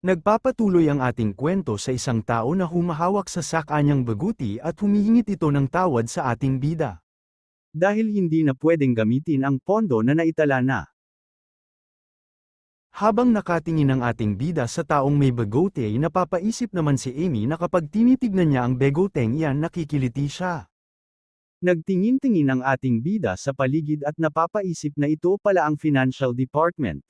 Nagpapatuloy ang ating kwento sa isang tao na humahawak sa sakanyang baguti at humihingit ito ng tawad sa ating bida. Dahil hindi na pwedeng gamitin ang pondo na naitala na. Habang nakatingin ang ating bida sa taong may bagote ay napapaisip naman si Amy na kapag tinitignan niya ang begoteng iyan nakikiliti siya. Nagtingin-tingin ang ating bida sa paligid at napapaisip na ito pala ang financial department.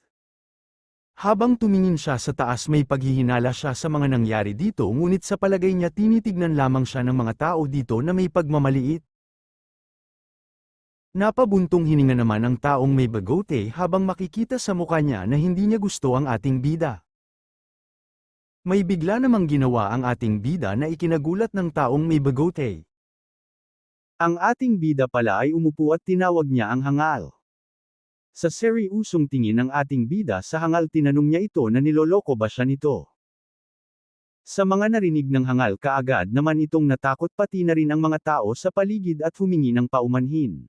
Habang tumingin siya sa taas may paghihinala siya sa mga nangyari dito ngunit sa palagay niya tinitignan lamang siya ng mga tao dito na may pagmamaliit. Napabuntong hininga naman ang taong may bagote habang makikita sa mukha niya na hindi niya gusto ang ating bida. May bigla namang ginawa ang ating bida na ikinagulat ng taong may bagote. Ang ating bida pala ay umupo at tinawag niya ang hangal. Sa seryusong tingin ng ating bida sa hangal tinanong niya ito na niloloko ba siya nito. Sa mga narinig ng hangal kaagad naman itong natakot pati na rin ang mga tao sa paligid at humingi ng paumanhin.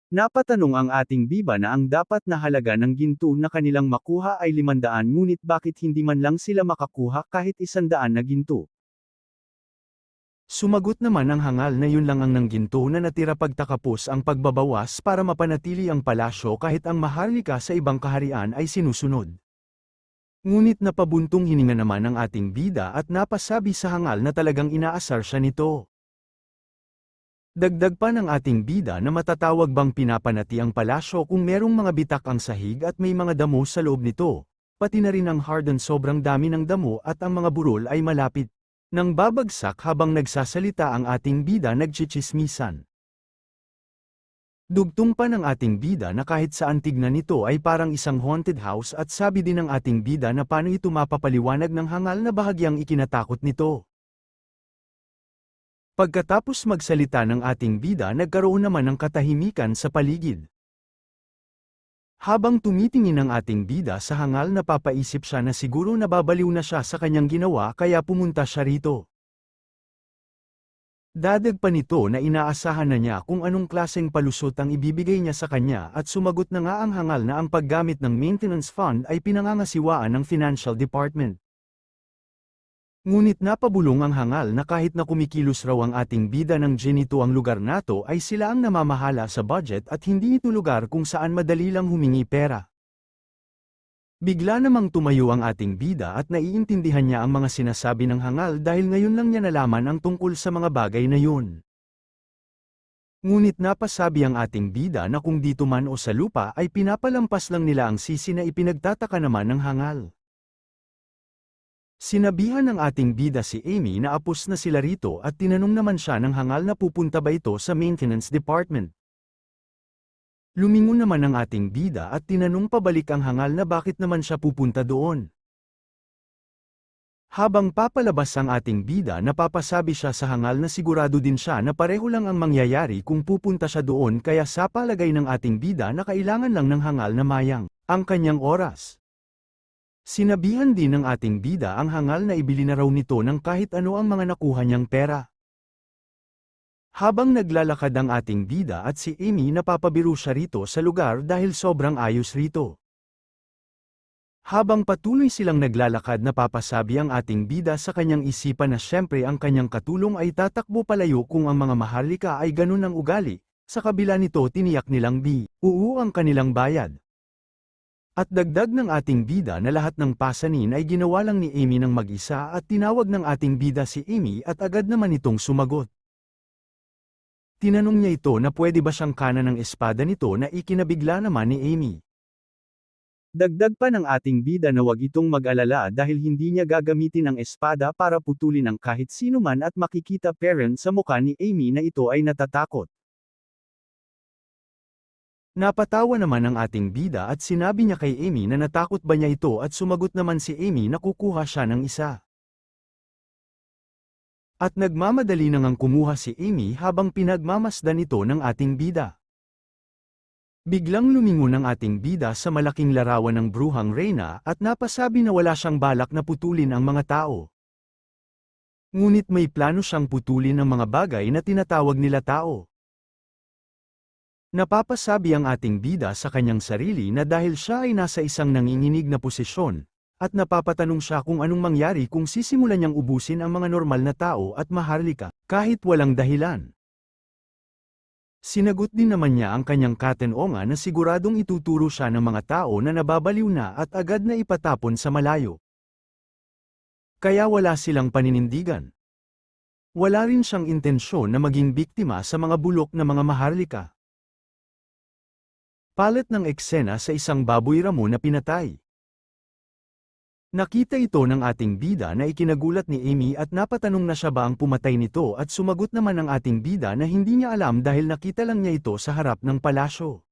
Napatanong ang ating biba na ang dapat na halaga ng ginto na kanilang makuha ay 500 ngunit bakit hindi man lang sila makakuha kahit 100 na ginto. Sumagot naman ang hangal na yun lang ang nangginto na natira pagtakapos ang pagbabawas para mapanatili ang palasyo kahit ang maharlika sa ibang kaharian ay sinusunod. Ngunit napabuntong hininga naman ang ating bida at napasabi sa hangal na talagang inaasar siya nito. Dagdag pa ng ating bida na matatawag bang pinapanati ang palasyo kung merong mga bitak ang sahig at may mga damo sa loob nito, pati na rin ang harden sobrang dami ng damo at ang mga burol ay malapit. Nang babagsak habang nagsasalita ang ating bida nagchichismisan. Dugtong pa ng ating bida na kahit saan tignan nito ay parang isang haunted house at sabi din ng ating bida na paano ito mapapaliwanag ng hangal na bahagyang ikinatakot nito. Pagkatapos magsalita ng ating bida nagkaroon naman ng katahimikan sa paligid. Habang tumitingin ang ating bida sa hangal napapaisip siya na siguro nababaliw na siya sa kanyang ginawa kaya pumunta siya rito. Dadag pa nito na inaasahan na niya kung anong klaseng palusot ang ibibigay niya sa kanya at sumagot na nga ang hangal na ang paggamit ng maintenance fund ay pinangangasiwaan ng financial department. Ngunit napabulong ang hangal na kahit na kumikilos raw ang ating bida ng ginito ang lugar nato ay sila ang namamahala sa budget at hindi ito lugar kung saan madali lang humingi pera. Bigla namang tumayo ang ating bida at naiintindihan niya ang mga sinasabi ng hangal dahil ngayon lang niya nalaman ang tungkol sa mga bagay na yun. Ngunit napasabi ang ating bida na kung dito man o sa lupa ay pinapalampas lang nila ang sisi na ipinagtataka naman ng hangal. Sinabihan ng ating bida si Amy na apos na sila rito at tinanong naman siya ng hangal na pupunta ba ito sa maintenance department. Lumingon naman ang ating bida at tinanong pabalik ang hangal na bakit naman siya pupunta doon. Habang papalabas ang ating bida napapasabi siya sa hangal na sigurado din siya na pareho lang ang mangyayari kung pupunta siya doon kaya sa palagay ng ating bida na kailangan lang ng hangal na mayang ang kanyang oras. Sinabihan din ng ating bida ang hangal na ibili na raw nito ng kahit ano ang mga nakuha niyang pera. Habang naglalakad ang ating bida at si Amy napapabiro siya rito sa lugar dahil sobrang ayos rito. Habang patuloy silang naglalakad napapasabi ang ating bida sa kanyang isipan na syempre ang kanyang katulong ay tatakbo palayo kung ang mga maharlika ay ganun ang ugali, sa kabila nito tiniyak nilang uuu ang kanilang bayad. At dagdag ng ating bida na lahat ng pasanin ay ginawa lang ni Amy ng mag-isa at tinawag ng ating bida si Amy at agad naman itong sumagot. Tinanong niya ito na pwede ba siyang kanan ng espada nito na ikinabigla naman ni Amy. Dagdag pa ng ating bida na wag itong mag-alala dahil hindi niya gagamitin ang espada para putulin ang kahit sino man at makikita parent sa mukha ni Amy na ito ay natatakot. Napatawa naman ang ating bida at sinabi niya kay Amy na natakot ba niya ito at sumagot naman si Amy na kukuha siya ng isa. At nagmamadali nang kumuha si Amy habang pinagmamasdan ito ng ating bida. Biglang lumingon ang ating bida sa malaking larawan ng bruhang Reyna at napasabi na wala siyang balak na putulin ang mga tao. Ngunit may plano siyang putulin ang mga bagay na tinatawag nila tao. Napapasabi ang ating bida sa kanyang sarili na dahil siya ay nasa isang nanginginig na posisyon, At napapatanong siya kung anong mangyari kung sisimulan niyang ubusin ang mga normal na tao at maharlika, kahit walang dahilan. Sinagot din naman niya ang kanyang katenonga na siguradong ituturo siya ng mga tao na nababaliw na at agad na ipatapon sa malayo. Kaya wala silang paninindigan. Wala rin siyang intensyon na maging biktima sa mga bulok na mga maharlika. Palit ng eksena sa isang baboy ramo na pinatay. Nakita ito ng ating bida na ikinagulat ni Amy at napatanong na siya ba ang pumatay nito at sumagot naman ang ating bida na hindi niya alam dahil nakita lang niya ito sa harap ng palasyo.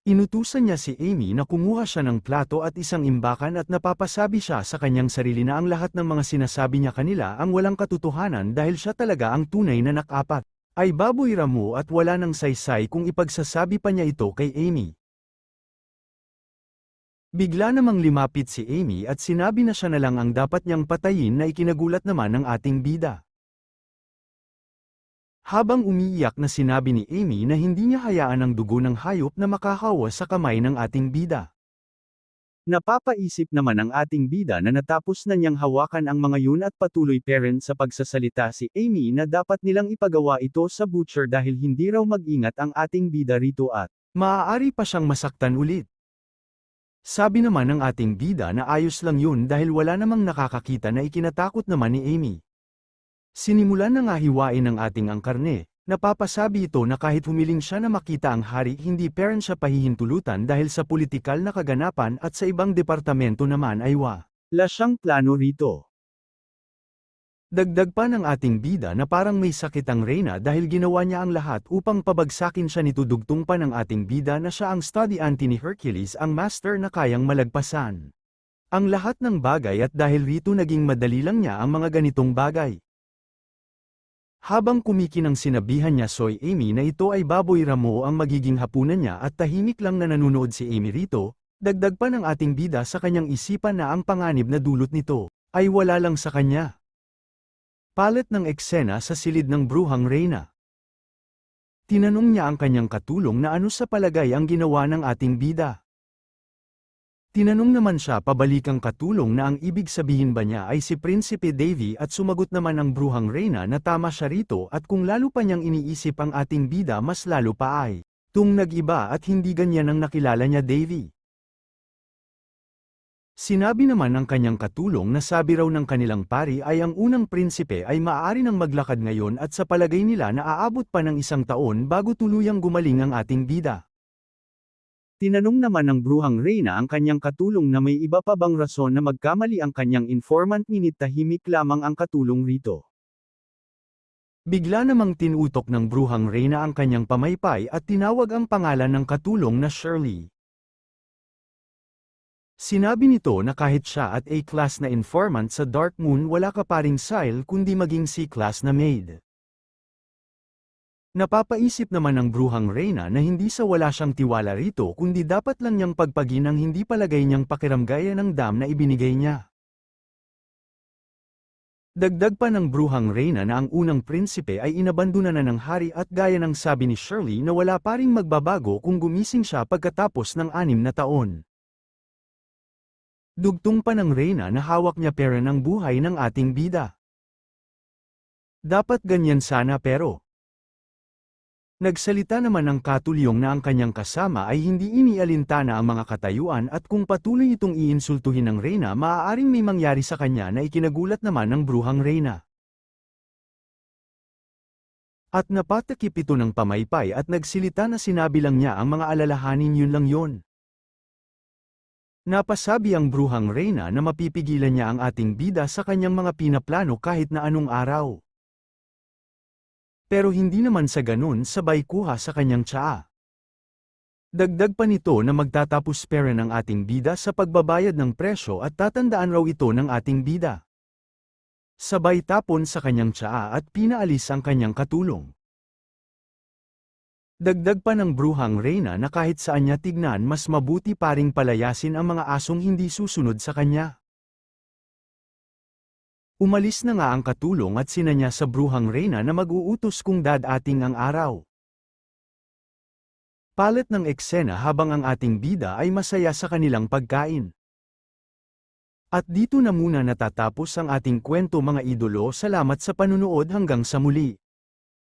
Inutusan niya si Amy na kumuha siya ng plato at isang imbakan at napapasabi siya sa kanyang sarili na ang lahat ng mga sinasabi niya kanila ang walang katotohanan dahil siya talaga ang tunay na nakapat. Ay baboy ramo at wala ng saysay kung ipagsasabi pa niya ito kay Amy. Bigla namang limapit si Amy at sinabi na siya na lang ang dapat niyang patayin na ikinagulat naman ng ating bida. Habang umiiyak na sinabi ni Amy na hindi niya hayaan ang dugo ng hayop na makahawa sa kamay ng ating bida. Napapaisip naman ang ating bida na natapos na niyang hawakan ang mga yun at patuloy pa rin sa pagsasalita si Amy na dapat nilang ipagawa ito sa butcher dahil hindi raw mag-ingat ang ating bida rito at maaari pa siyang masaktan ulit. Sabi naman ng ating bida na ayos lang yun dahil wala namang nakakakita na ikinatakot naman ni Amy. Sinimulan na nga hiwain ng ating ang karne, napapasabi ito na kahit humiling siya na makita ang hari hindi pa rin siya pahihintulutan dahil sa politikal na kaganapan at sa ibang departamento naman ay wala siyang plano rito. Dagdag pa ng ating bida na parang may sakit ang Reyna dahil ginawa niya ang lahat upang pabagsakin siya nito dugtong pa ng ating bida na siya ang studyante ni Hercules ang master na kayang malagpasan. Ang lahat ng bagay at dahil rito naging madali lang niya ang mga ganitong bagay. Habang kumikinang sinabihan niya Soy Amy na ito ay baboy ramo ang magiging hapunan niya at tahimik lang na nanonood si Amy rito, dagdag pa ng ating bida sa kanyang isipan na ang panganib na dulot nito ay wala lang sa kanya. Palit ng eksena sa silid ng bruhang Reyna. Tinanong niya ang kanyang katulong na ano sa palagay ang ginawa ng ating bida. Tinanong naman siya pabalikang katulong na ang ibig sabihin ba niya ay si Prinsipe Davy at sumagot naman ang bruhang Reyna na tama siya rito at kung lalo pa niyang iniisip ang ating bida mas lalo pa ay nag-iba at hindi ganyan ang nakilala niya Davy. Sinabi naman ng kanyang katulong na sabi raw ng kanilang pari ay ang unang prinsipe ay maaari nang maglakad ngayon at sa palagay nila na aabot pa ng 1 taon bago tuluyang gumaling ang ating bida. Tinanong naman ng bruhang Reyna ang kanyang katulong na may iba pa bang rason na magkamali ang kanyang informant ngunit tahimik lamang ang katulong rito. Bigla namang tinutok ng bruhang Reyna ang kanyang pamaypay at tinawag ang pangalan ng katulong na Shirley. Sinabi nito na kahit siya at A-class na informant sa Dark Moon wala ka paring style kundi maging C-class na maid. Napapaisip naman ng bruhang Reyna na hindi sa wala siyang tiwala rito kundi dapat lang niyang pagpagin ang hindi palagay niyang pakiramgaya ng dam na ibinigay niya. Dagdag pa ng bruhang Reyna na ang unang prinsipe ay inabandona na ng hari at gaya ng sabi ni Shirley na wala pa ring magbabago kung gumising siya pagkatapos ng 6 na taon. Dugtong pa ng Reyna na hawak niya pera ng buhay ng ating bida. Dapat ganyan sana pero. Nagsalita naman ng katulyong na ang kanyang kasama ay hindi inialintana ang mga katayuan at kung patuloy itong iinsultuhin ng Reyna maaaring may mangyari sa kanya na ikinagulat naman ng bruhang Reyna. At napatakip ito ng pamaypay at nagsilita na sinabi lang niya ang mga alalahanin yun lang yon. Napasabi ang bruhang Reyna na mapipigilan niya ang ating bida sa kanyang mga pinaplano kahit na anong araw. Pero hindi naman sa ganun sabay kuha sa kanyang tsaa. Dagdag pa nito na magtatapos pera ng ating bida sa pagbabayad ng presyo at tatandaan raw ito ng ating bida. Sabay tapon sa kanyang tsaa at pinaalis ang kanyang katulong. Dagdag pa ng bruhang Reyna na kahit saan niya tignan mas mabuti paring palayasin ang mga asong hindi susunod sa kanya. Umalis na nga ang katulong at sinanya sa bruhang Reyna na mag-uutos kung dadating ang araw. Palit ng eksena habang ang ating bida ay masaya sa kanilang pagkain. At dito na muna natatapos ang ating kwento mga idolo. Salamat sa panunood hanggang sa muli.